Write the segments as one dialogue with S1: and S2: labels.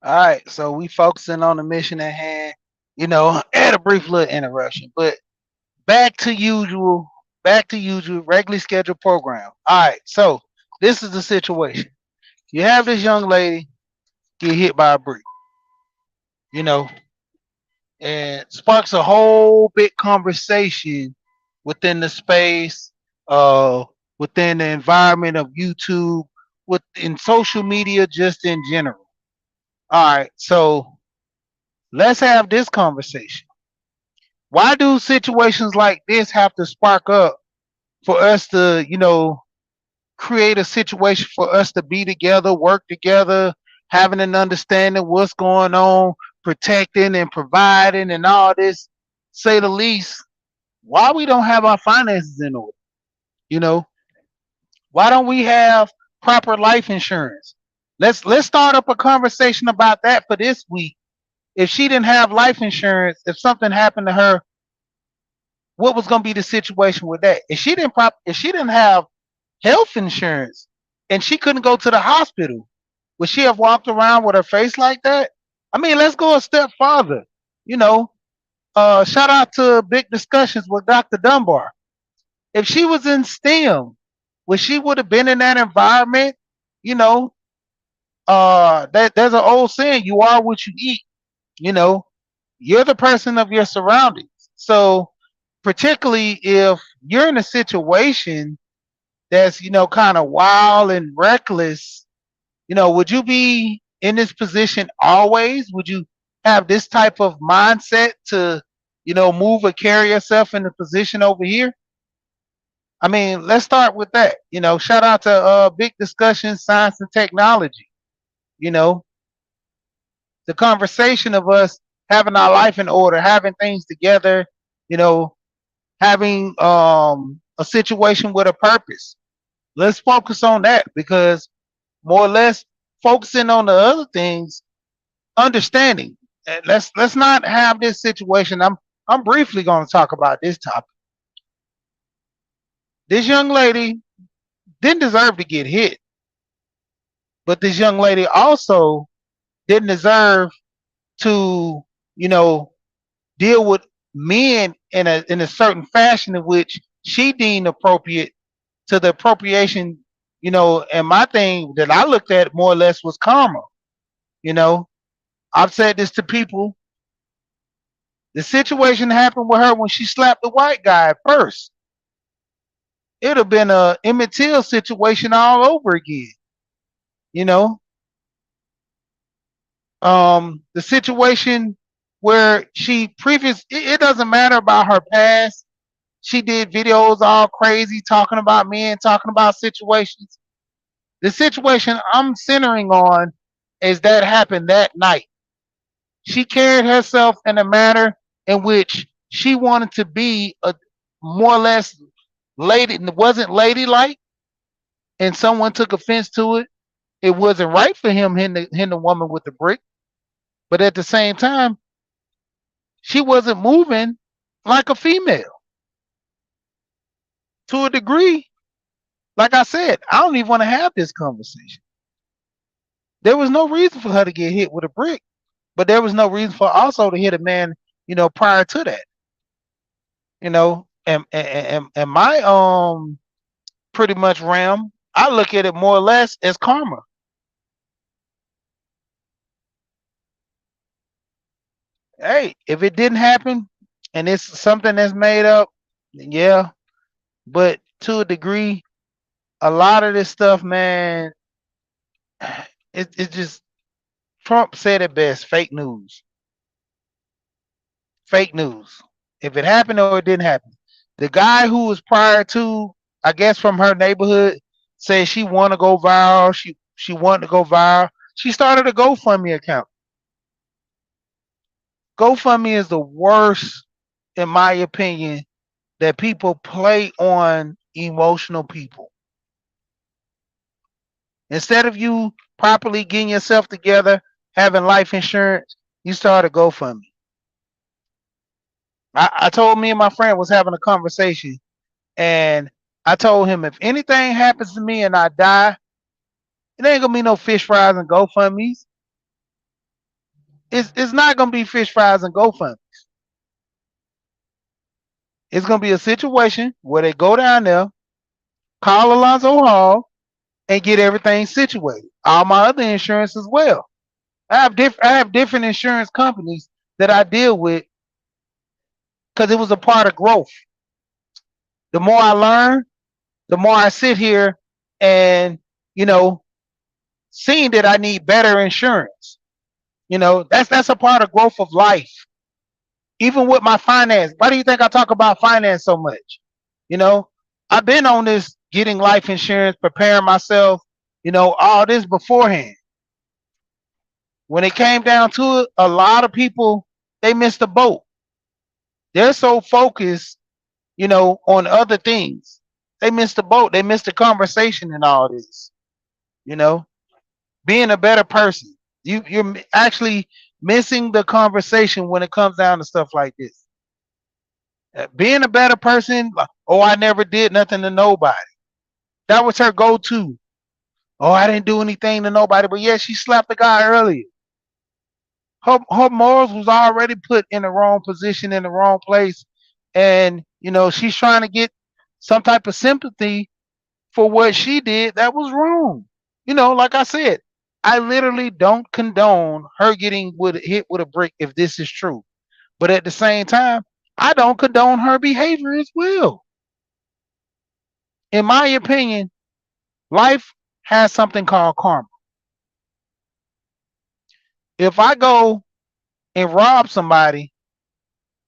S1: All right, so we focusing on the mission at hand. Had a brief little interruption, but back to usual, regularly scheduled program. All right, so this is the situation. You have this young lady get hit by a brick, you know, and sparks a whole big conversation within the space, uh, within the environment of YouTube, within social media, just in general. All right, so let's have this conversation. Why do situations like this have to spark up for us to, create a situation for us to be together, work together, having an understanding what's going on, protecting and providing and all this, say the least. Why we don't have our finances in order? You know, why don't we have proper life insurance? Let's start up a conversation about that for this week. If she didn't have life insurance, if something happened to her, what was going to be the situation with that? If she didn't have health insurance and she couldn't go to the hospital, would she have walked around with her face like that? I mean, let's go a step farther. You know, shout out to Big Discussions with Dr. Dunbar. If she was in STEM, would she would have been in that environment? You know, that there's an old saying: "You are what you eat." You know, you're the person of your surroundings. So, particularly if you're in a situation that's kind of wild and reckless, would you be in this position always? Would you have this type of mindset to move or carry yourself in the position over here? I mean, let's start with that. Shout out to Big Discussion Science and Technology. you know the conversation of us having our life in order, having things together, you know having a situation with a purpose. Let's focus on that, because more or less focusing on the other things, understanding. Let's not have this situation. I'm briefly going to talk about this topic. This young lady didn't deserve to get hit, but this young lady also didn't deserve to, you know, deal with men in a certain fashion in which she deemed appropriate to the appropriation. And my thing that I looked at more or less was karma. You know, I've said this to people. The situation happened with her when she slapped the white guy at first. It'd have been a Emmett Till situation all over again. You know, the situation where it doesn't matter about her past. She did videos all crazy talking about men, talking about situations. The situation I'm centering on is that happened that night. She carried herself in a manner in which she wanted to be a more or less lady, wasn't ladylike, and someone took offense to it. It wasn't right for him hitting the woman with the brick, but at the same time, she wasn't moving like a female to a degree. Like I said, I don't even want to have this conversation. There was no reason for her to get hit with a brick, but there was no reason for also to hit a man, prior to that. And my pretty much realm, I look at it more or less as karma. Hey, if it didn't happen and it's something that's made up, yeah. But to a degree, a lot of this stuff, man, it just Trump said it best: fake news, fake news. If it happened or it didn't happen, the guy who was prior to, I guess from her neighborhood, said she want to go viral. She wanted to go viral. She started a GoFundMe account. GoFundMe is the worst, in my opinion, that people play on emotional people. Instead of you properly getting yourself together, having life insurance, you start a GoFundMe. I told me and my friend was having a conversation, and I told him if anything happens to me and I die, it ain't gonna be no fish fries and GoFundMe's. It's not gonna be fish fries and GoFundMe. It's gonna be a situation where they go down there, call Alonzo Hall, and get everything situated. All my other insurance as well. I have different insurance companies that I deal with because it was a part of growth. The more I learn, the more I sit here and you know, seeing that I need better insurance. That's a part of growth of life. Even with my finance. Why do you think I talk about finance so much? You know, I've been on this getting life insurance, preparing myself, all this beforehand. When it came down to it, a lot of people they missed the boat. They're so focused, on other things. They missed the boat. They missed the conversation and all this. You know, being a better person. You're actually missing the conversation when it comes down to stuff like this. Being a better person. Oh, I never did nothing to nobody. That was her go-to. Oh, I didn't do anything to nobody. But yeah, she slapped the guy earlier. Her morals was already put in the wrong position in the wrong place, and she's trying to get some type of sympathy for what she did that was wrong. Like I said, I literally don't condone her getting hit with a brick if this is true. But at the same time, I don't condone her behavior as well. In my opinion, life has something called karma. If I go and rob somebody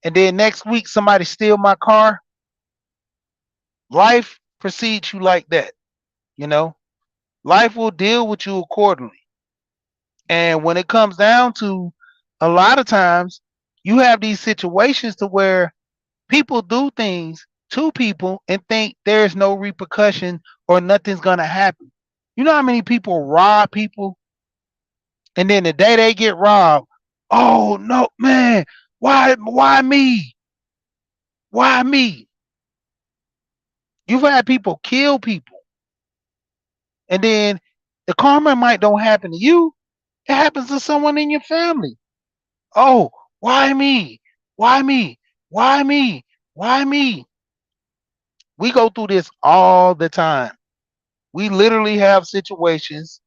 S1: and then next week somebody steal my car, life precedes you like that. You know, life will deal with you accordingly. And when it comes down to a lot of times, you have these situations to where people do things to people and think there's no repercussion or nothing's gonna happen. You know how many people rob people and then the day they get robbed, oh no, man, why me? Why me? You've had people kill people, and then the karma might don't happen to you. It happens to someone in your family. Oh, why me? Why me? Why me? Why me? We go through this all the time. We literally have situations.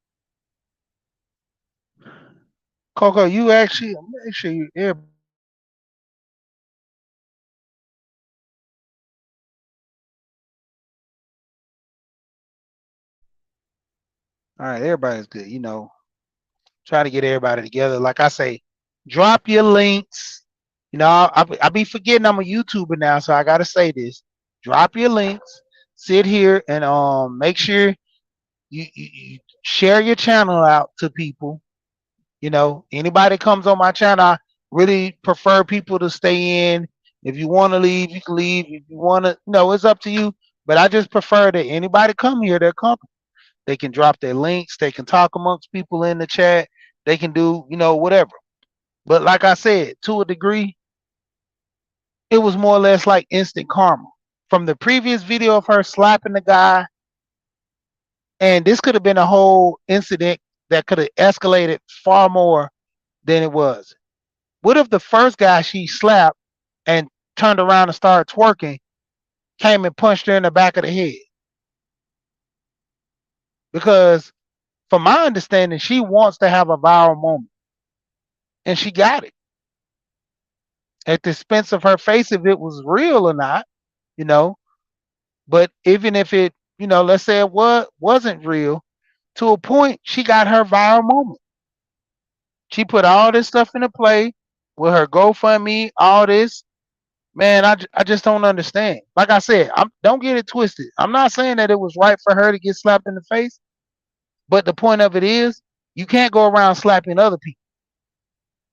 S1: Coco, you actually make sure you all right, everybody's good. Try to get everybody together. Like I say, drop your links. I be forgetting I'm a YouTuber now, so I gotta say this. Drop your links. Sit here and make sure you share your channel out to people. Anybody comes on my channel, I really prefer people to stay in. If you want to leave, you can leave. If you want to, it's up to you. But I just prefer that anybody come here, they're comfortable. They can drop their links. They can talk amongst people in the chat. They can do, whatever. But like I said, to a degree, it was more or less like instant karma. From the previous video of her slapping the guy, and this could have been a whole incident that could have escalated far more than it was. What if the first guy she slapped and turned around and started twerking came and punched her in the back of the head? Because from my understanding, she wants to have a viral moment. And she got it. At the expense of her face, if it was real or not, you know. But even if it, let's say it wasn't real, to a point, she got her viral moment. She put all this stuff into play with her GoFundMe, all this. Man, I just don't understand. Like I said, don't get it twisted. I'm not saying that it was right for her to get slapped in the face, but the point of it is, you can't go around slapping other people.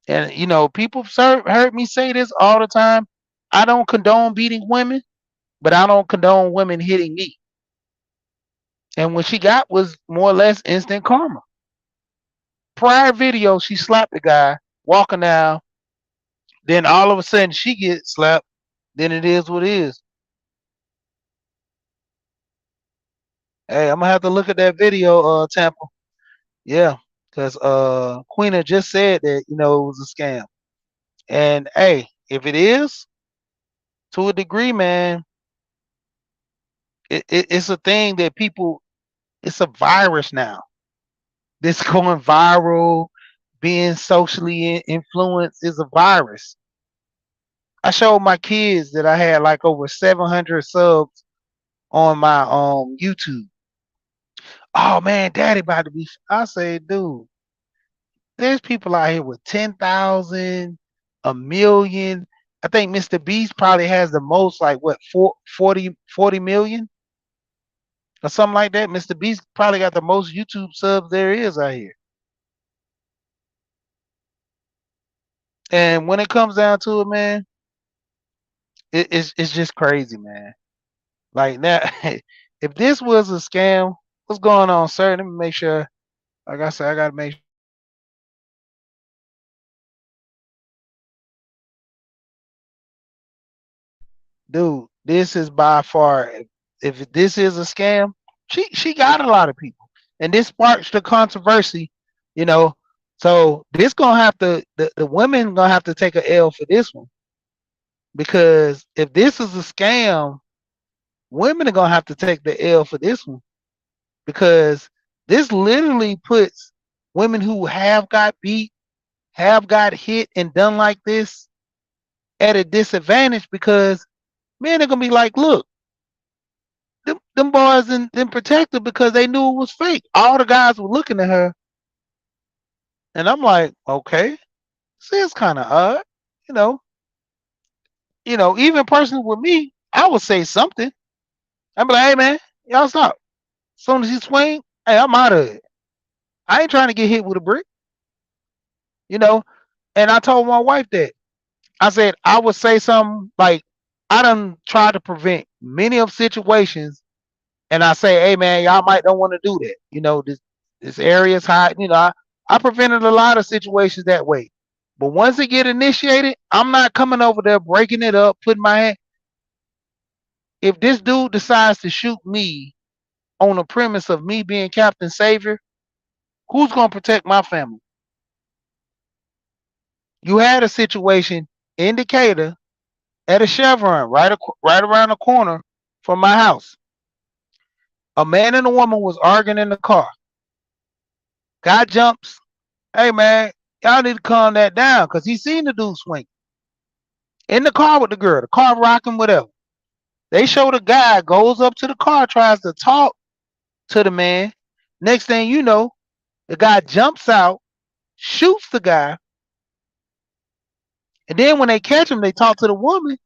S1: And people heard me say this all the time. I don't condone beating women, but I don't condone women hitting me. And what she got was more or less instant karma. Prior video, she slapped the guy walking down. Then all of a sudden, she gets slapped. Then it is what it is. Hey, I'm gonna have to look at that video, Tampa. Yeah, because Queena just said that it was a scam. And hey, if it is to a degree, man, it's a thing that people. It's a virus now. This going viral, being socially influenced is a virus. I showed my kids that I had like over 700 subs on my YouTube. Oh man, daddy about to be. I say, dude, there's people out here with 10,000, a million. I think Mr. Beast probably has the most, like what, 40 million or something like that. Mr. Beast probably got the most YouTube subs there is out here. And when it comes down to it, man, it's just crazy, man. Like now, if this was a scam, what's going on, sir? Let me make sure. Like I said, I gotta make dude, this is by far, if this is a scam, she got a lot of people, and this sparks the controversy, you know. So this gonna have to the women gonna have to take a L for this one, because if this is a scam, women are gonna have to take the L for this one, because this literally puts women who have got beat, have got hit and done like this at a disadvantage, because men are gonna be like, look, them boys didn't protect her because they knew it was fake. All the guys were looking at her, and I'm like, okay, see, it's kind of odd, you know. Even personally with me, I would say something. I'd be like, hey man, y'all stop. As soon as he swing, hey, I'm out of it. I ain't trying to get hit with a brick, you know. And I told my wife that. I said I would say something like, I done tried to prevent many of situations, and I say, hey man, y'all might don't want to do that. This area is hot. I prevented a lot of situations that way. But once it get initiated, I'm not coming over there breaking it up, putting my hand. If this dude decides to shoot me on the premise of me being Captain Savior, who's gonna protect my family? You had a situation in Decatur at a Chevron right around the corner from my house. A man and a woman was arguing in the car. Guy jumps. Hey man, y'all need to calm that down, because he seen the dude swing in the car with the girl, the car rocking, whatever. They show the guy goes up to the car, tries to talk to the man. Next thing you know, the guy jumps out, shoots the guy, and then when they catch him, they talk to the woman.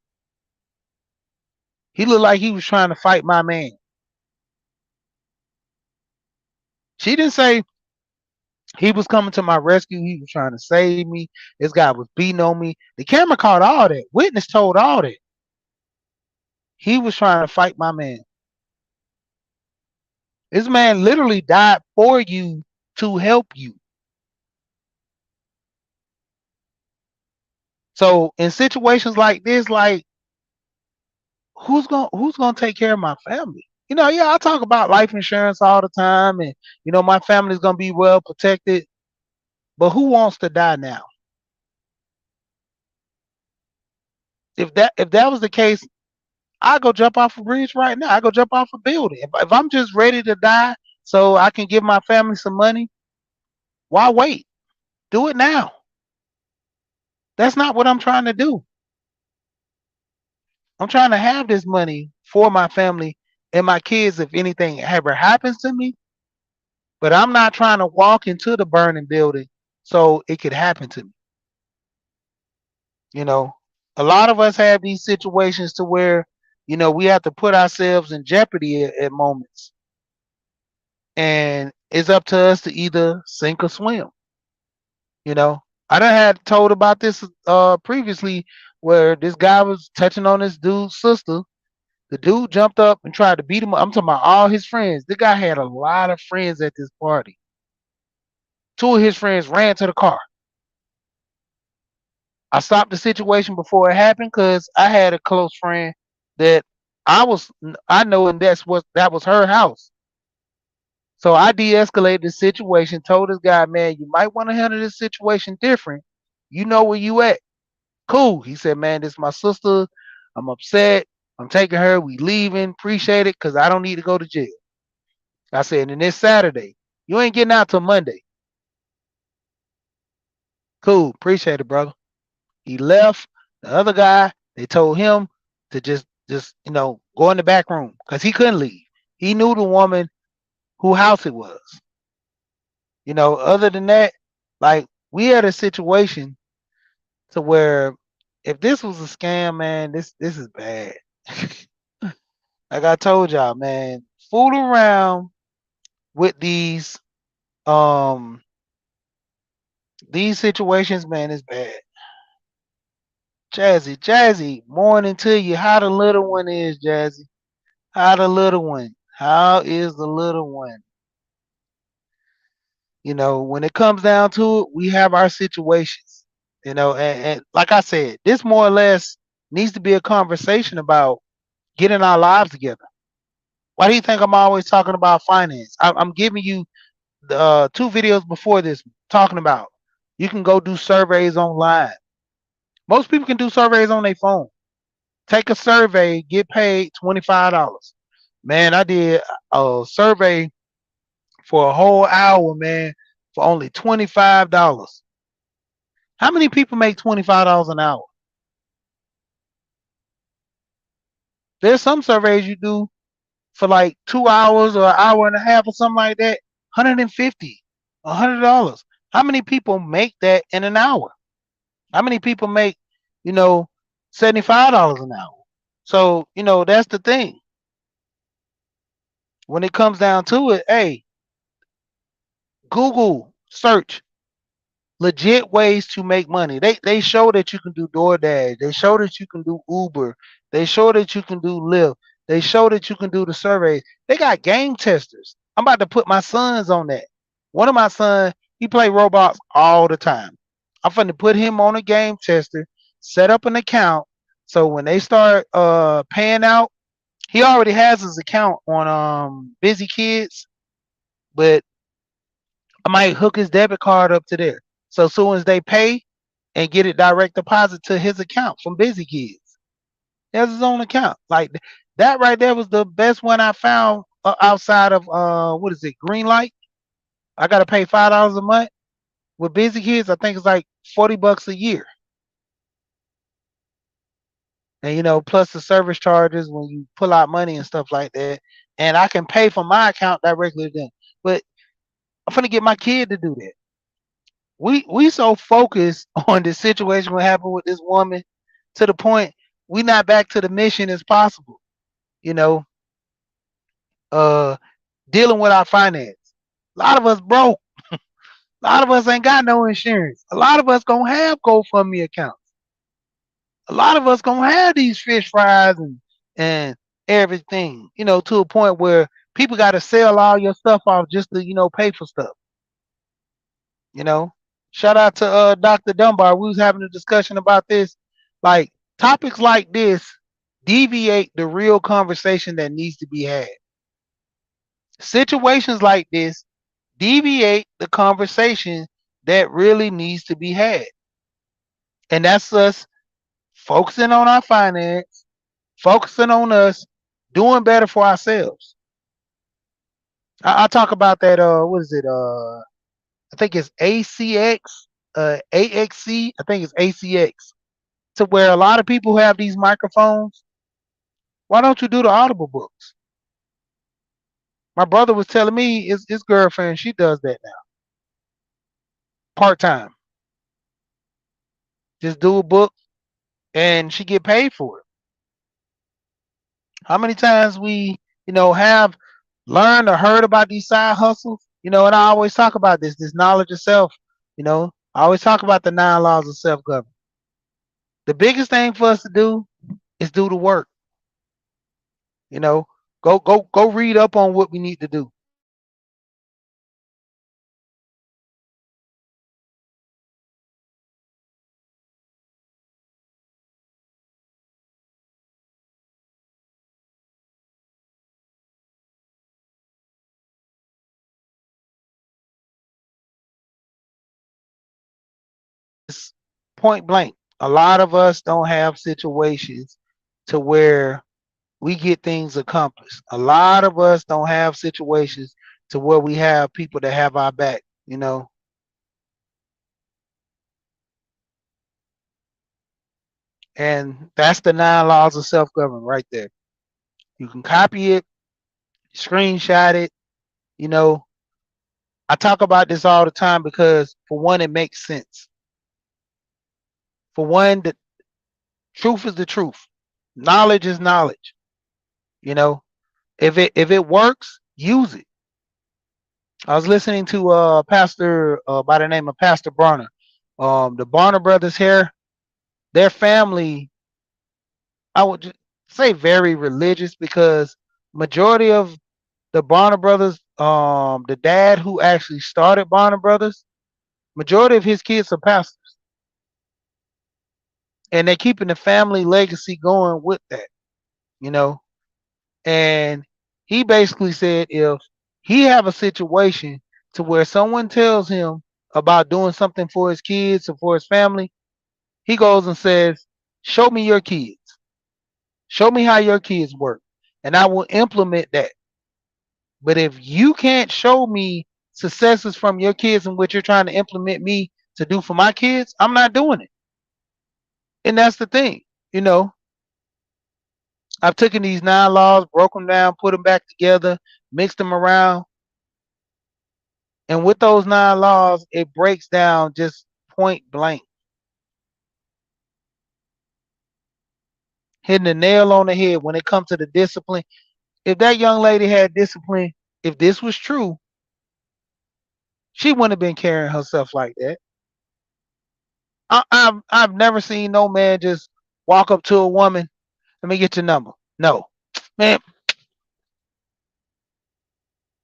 S1: He looked like he was trying to fight my man. She didn't say he was coming to my rescue. He was trying to save me. This guy was beating on me. The camera caught all that. Witness told all that. He was trying to fight my man. This man literally died for you, to help you. So in situations like this, like, who's gonna take care of my family? Yeah, I talk about life insurance all the time, and my family's gonna be well protected. But who wants to die now? If that was the case, I go jump off a bridge right now. I go jump off a building. If I'm just ready to die so I can give my family some money, why wait? Do it now. That's not what I'm trying to do. I'm trying to have this money for my family and my kids if anything ever happens to me. But I'm not trying to walk into the burning building so it could happen to me. You know, a lot of us have these situations to where, we have to put ourselves in jeopardy at moments. And it's up to us to either sink or swim. You know, I done had told about this previously, where this guy was touching on this dude's sister. The dude jumped up and tried to beat him up. I'm talking about all his friends. The guy had a lot of friends at this party. Two of his friends ran to the car. I stopped the situation before it happened, because I had a close friend that I know, and that was her house. So I de-escalated the situation, told this guy, man, you might want to handle this situation different. You know where you at. Cool. He said, man, this is my sister. I'm upset. I'm taking her. We leaving. Appreciate it because I don't need to go to jail. I said, and this Saturday. You ain't getting out till Monday. Cool. Appreciate it, brother. He left. The other guy, they told him to just go in the back room because he couldn't leave. He knew the woman who house it was. Other than that, like we had a situation to where if this was a scam, man, this is bad. Like I told y'all, man, fool around with um these situations, man, is bad. Jazzy, morning to you. How the little one is, Jazzy? How the little one? How is the little one? When it comes down to it, we have our situations. And like I said, this more or less needs to be a conversation about getting our lives together. Why do you think I'm always talking about finance? I'm giving you the two videos before this talking about you can go do surveys online. Most people can do surveys on their phone. Take a survey, get paid $25. Man, I did a survey for a whole hour, man, for only $25. How many people make $25 an hour? There's some surveys you do for like 2 hours or an hour and a half or something like that. 150, $100. How many people make that in an hour? How many people make, you know, $75 an hour? So, that's the thing. When it comes down to it, hey, Google search legit ways to make money. They show that you can do DoorDash. They show that you can do Uber. They show that you can do Lyft. They show that you can do the surveys. They got game testers. I'm about to put my sons on that. One of my sons, he play Roblox all the time. I'm finna put him on a game tester, set up an account, so when they start paying out, he already has his account on Busy Kids, but I might hook his debit card up to there. So as soon as they pay and get it direct deposit to his account from Busy Kids. He has his own account. Like that right there was the best one I found outside of what is it, Greenlight? I gotta pay $5 a month. With Busy Kids, I think it's like $40 a year. And plus the service charges when you pull out money and stuff like that. And I can pay from my account directly to them. But I'm gonna get my kid to do that. We so focused on the situation what happened with this woman to the point we not back to the mission as possible. You know, uh, dealing with our finance. A lot of us broke. A lot of us ain't got no insurance. A lot of us gonna have GoFundMe accounts. A lot of us gonna have these fish fries and everything. To a point where people got to sell all your stuff off just to pay for stuff. You know, shout out to Dr. Dunbar. We was having a discussion about this. Like topics like this deviate the real conversation that needs to be had. Situations like this deviate the conversation that really needs to be had. And that's us focusing on our finance, focusing on us doing better for ourselves. I talk about that what is it? I think it's ACX, AXC, I think it's ACX. To where a lot of people who have these microphones, why don't you do the audible books? My brother was telling me his girlfriend, she does that now. Part time. Just do a book and she get paid for it. How many times we, have learned or heard about these side hustles? And I always talk about this knowledge of self. I always talk about the 9 laws of self government. The biggest thing for us to do is do the work. You know, go read up on what we need to do. point blank. A lot of us don't have situations to where we get things accomplished. A lot of us don't have situations to where we have people that have our back, and that's the 9 laws of self-government right there. You can copy it, screenshot it. You know, I talk about this all the time because, for one, it makes sense. For one, the truth is the truth. Knowledge is knowledge. You know, if it works, use it. I was listening to a pastor by the name of Pastor Barner. The Barner brothers here, their family, I would just say very religious, because majority of the Barner brothers, the dad who actually started Barner brothers, majority of his kids are pastors, and they're keeping the family legacy going with that, you know. And he basically said, if he have a situation to where someone tells him about doing something for his kids or for his family, he goes and says, "Show me your kids. Show me how your kids work, and I will implement that. But if you can't show me successes from your kids and what you're trying to implement me to do for my kids, I'm not doing it." And that's the thing, you know. I've taken these 9 laws, broke them down, put them back together, mixed them around, and with those 9 laws, it breaks down just point blank, hitting the nail on the head when it comes to the discipline. If that young lady had discipline, if this was true, she wouldn't have been carrying herself like that. I've never seen no man just walk up to a woman, "Let me get your number." No, man.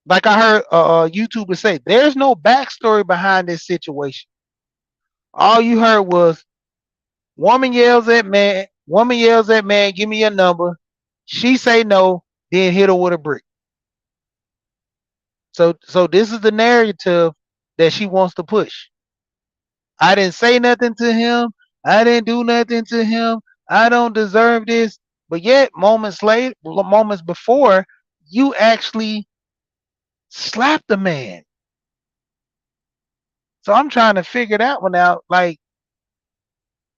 S1: Like I heard a YouTuber say, there's no backstory behind this situation. All you heard was, woman yells at man, "Give me your number." She say no, then hit her with a brick. So this is the narrative that she wants to push. I didn't say nothing to him. I didn't do nothing to him. I don't deserve this. But yet, moments before, you actually slapped the man. So I'm trying to figure that one out. Like,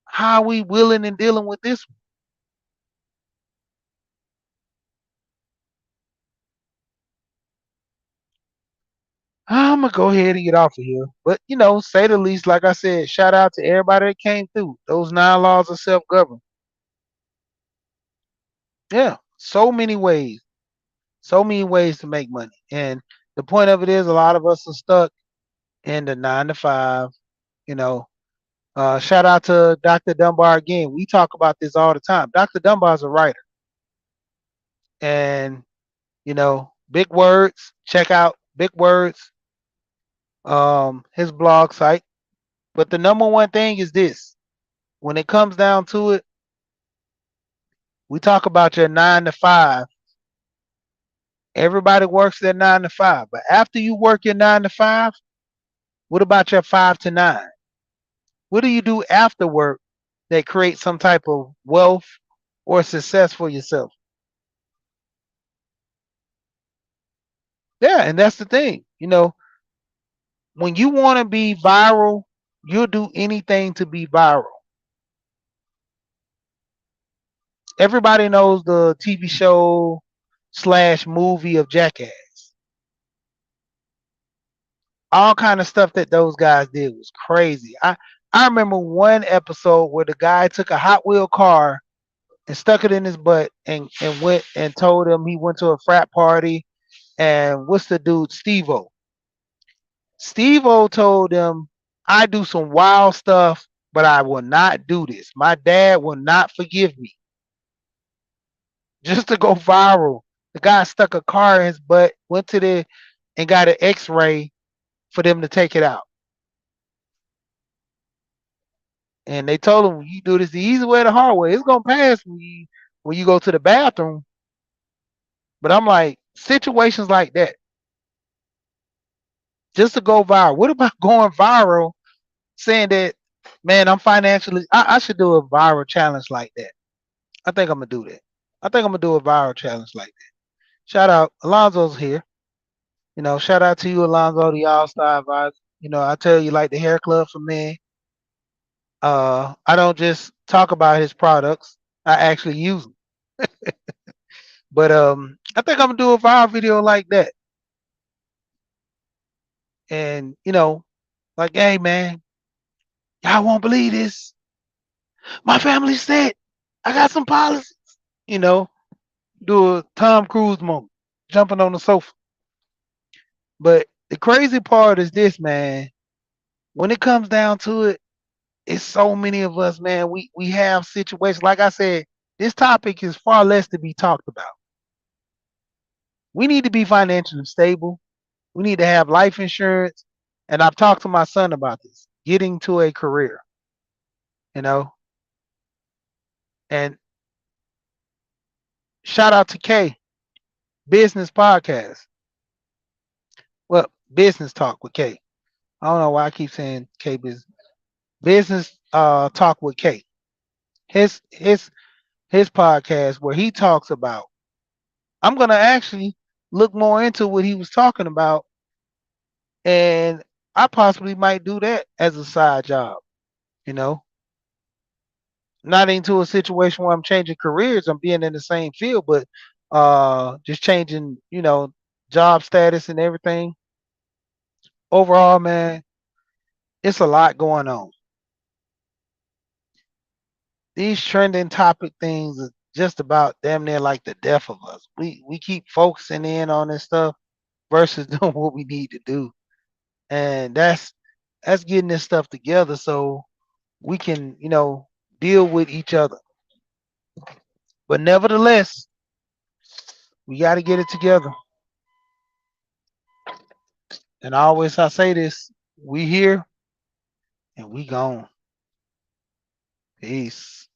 S1: how are we willing and dealing with this one? I'm gonna go ahead and get off of here. But say the least, like I said, shout out to everybody that came through. Those 9 laws of self-government. Yeah, so many ways to make money. And the point of it is, a lot of us are stuck in the 9 to 5. You know, shout out to Dr. Dunbar again. We talk about this all the time. Dr. Dunbar is a writer, and Big Words. Check out Big Words, his blog site. But the number one thing is this: when it comes down to it, we talk about your 9 to 5. Everybody works their 9 to 5, but after you work your 9 to 5, what about your 5 to 9? What do you do after work that creates some type of wealth or success for yourself? Yeah, and that's the thing. When you want to be viral, you'll do anything to be viral. Everybody knows the TV show slash movie of Jackass. All kind of stuff that those guys did was crazy. I remember one episode where the guy took a Hot Wheel car and stuck it in his butt, and went and told him he went to a frat party. And what's the dude, Steve-O? Steve-O told him, "I do some wild stuff, but I will not do this. My dad will not forgive me." Just to go viral, the guy stuck a car in his butt, went to the and got an X-ray for them to take it out. And they told him, "You do this the easy way or the hard way. It's gonna pass when you go to the bathroom." But I'm like, situations like that, just to go viral. What about going viral saying that Man, I'm financially. I should do a viral challenge like that. I think I'm gonna do that. I think I'm gonna do a viral challenge like that. Shout out, Alonzo's here. Shout out to you, Alonzo, the All Star Advisor. I tell you, like the hair club for men. I don't just talk about his products. I actually use them. But I think I'm gonna do a viral video like that. And like, hey man, y'all won't believe this. My family's set. I got some policies. You know, do a Tom Cruise moment, jumping on the sofa. But the crazy part is this, man. When it comes down to it, it's so many of us, man. We have situations. Like I said, this topic is far less to be talked about. We need to be financially stable. We need to have life insurance. And I've talked to my son about this. Getting to a career, you know. And shout out to K Business Podcast. Well, Business Talk with K. I don't know why I keep saying K Business Talk with K. His podcast where he talks about. I'm gonna actually look more into what he was talking about, and I possibly might do that as a side job. You know, not into a situation where I'm changing careers. I'm being in the same field, but just changing, job status and everything. Overall, man, it's a lot going on. These trending topic things are just about damn near like the death of us. We keep focusing in on this stuff versus doing what we need to do, and that's getting this stuff together so we can deal with each other. But nevertheless, we got to get it together. And always I say this: we here and we gone. Peace.